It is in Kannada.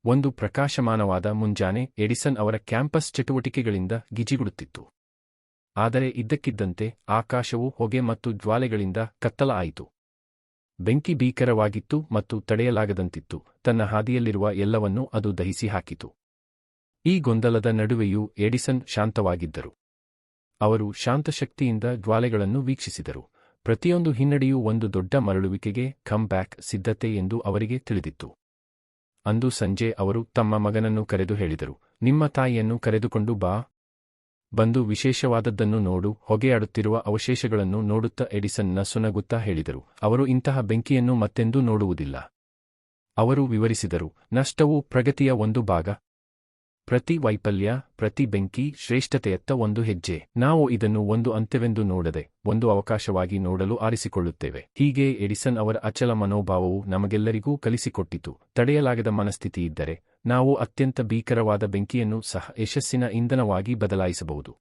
ಒಂದು ಪ್ರಕಾಶಮಾನವಾದ ಮುಂಜಾನೆ ಎಡಿಸನ್ ಅವರ ಕ್ಯಾಂಪಸ್ ಚಟುವಟಿಕೆಗಳಿಂದ ಗಿಜಿಗುಡುತ್ತಿತ್ತು. ಆದರೆ ಇದ್ದಕ್ಕಿದ್ದಂತೆ ಆಕಾಶವು ಹೊಗೆ ಮತ್ತು ಜ್ವಾಲೆಗಳಿಂದ ಕತ್ತಲಾಯಿತು. ಬೆಂಕಿ ಭೀಕರವಾಗಿತ್ತು ಮತ್ತು ತಡೆಯಲಾಗದಂತಿತ್ತು. ತನ್ನ ಹಾದಿಯಲ್ಲಿರುವ ಎಲ್ಲವನ್ನೂ ಅದು ದಹಿಸಿ ಹಾಕಿತು. ಈ ಗೊಂದಲದ ನಡುವೆಯೂ ಎಡಿಸನ್ ಶಾಂತವಾಗಿದ್ದರು. ಅವರು ಶಾಂತಶಕ್ತಿಯಿಂದ ಜ್ವಾಲೆಗಳನ್ನು ವೀಕ್ಷಿಸಿದರು. ಪ್ರತಿಯೊಂದು ಹಿನ್ನಡೆಯೂ ಒಂದು ದೊಡ್ಡ ಮರಳುವಿಕೆಗೆ ಕಮ್ ಬ್ಯಾಕ್ ಸಿದ್ಧತೆ ಎಂದು ಅವರಿಗೆ ತಿಳಿದಿತ್ತು. ಅಂದು ಸಂಜೆ ಅವರು ತಮ್ಮ ಮಗನನ್ನು ಕರೆದು ಹೇಳಿದರು, ನಿಮ್ಮ ತಾಯಿಯನ್ನು ಕರೆದುಕೊಂಡು ಬಾ. ಬಂದು ವಿಶೇಷವಾದದ್ದನ್ನು ನೋಡು. ಹೊಗೆಯಾಡುತ್ತಿರುವ ಅವಶೇಷಗಳನ್ನು ನೋಡುತ್ತಾ ಎಡಿಸನ್ ನಸುನಗುತ್ತಾ ಹೇಳಿದರು, ಅವರು ಇಂತಹ ಬೆಂಕಿಯನ್ನು ಮತ್ತೆಂದೂ ನೋಡುವುದಿಲ್ಲ. ಅವರು ವಿವರಿಸಿದರು, ನಷ್ಟವು ಪ್ರಗತಿಯ ಒಂದು ಭಾಗ. ಪ್ರತಿ ವೈಫಲ್ಯ, ಪ್ರತಿ ಬೆಂಕಿ ಶ್ರೇಷ್ಠತೆಯತ್ತ ಒಂದು ಹೆಜ್ಜೆ. ನಾವು ಇದನ್ನು ಒಂದು ಅಂತ್ಯವೆಂದು ನೋಡದೆ ಒಂದು ಅವಕಾಶವಾಗಿ ನೋಡಲು ಆರಿಸಿಕೊಳ್ಳುತ್ತೇವೆ. ಹೀಗೆ ಎಡಿಸನ್ ಅವರ ಅಚಲ ಮನೋಭಾವವು ನಮಗೆಲ್ಲರಿಗೂ ಕಲಿಸಿಕೊಟ್ಟಿತು. ತಡೆಯಲಾಗದ ಮನಸ್ಥಿತಿಯಿದ್ದರೆ ನಾವು ಅತ್ಯಂತ ಭೀಕರವಾದ ಬೆಂಕಿಯನ್ನು ಸಹ ಯಶಸ್ಸಿನ ಇಂಧನವಾಗಿ ಬದಲಾಯಿಸಬಹುದು.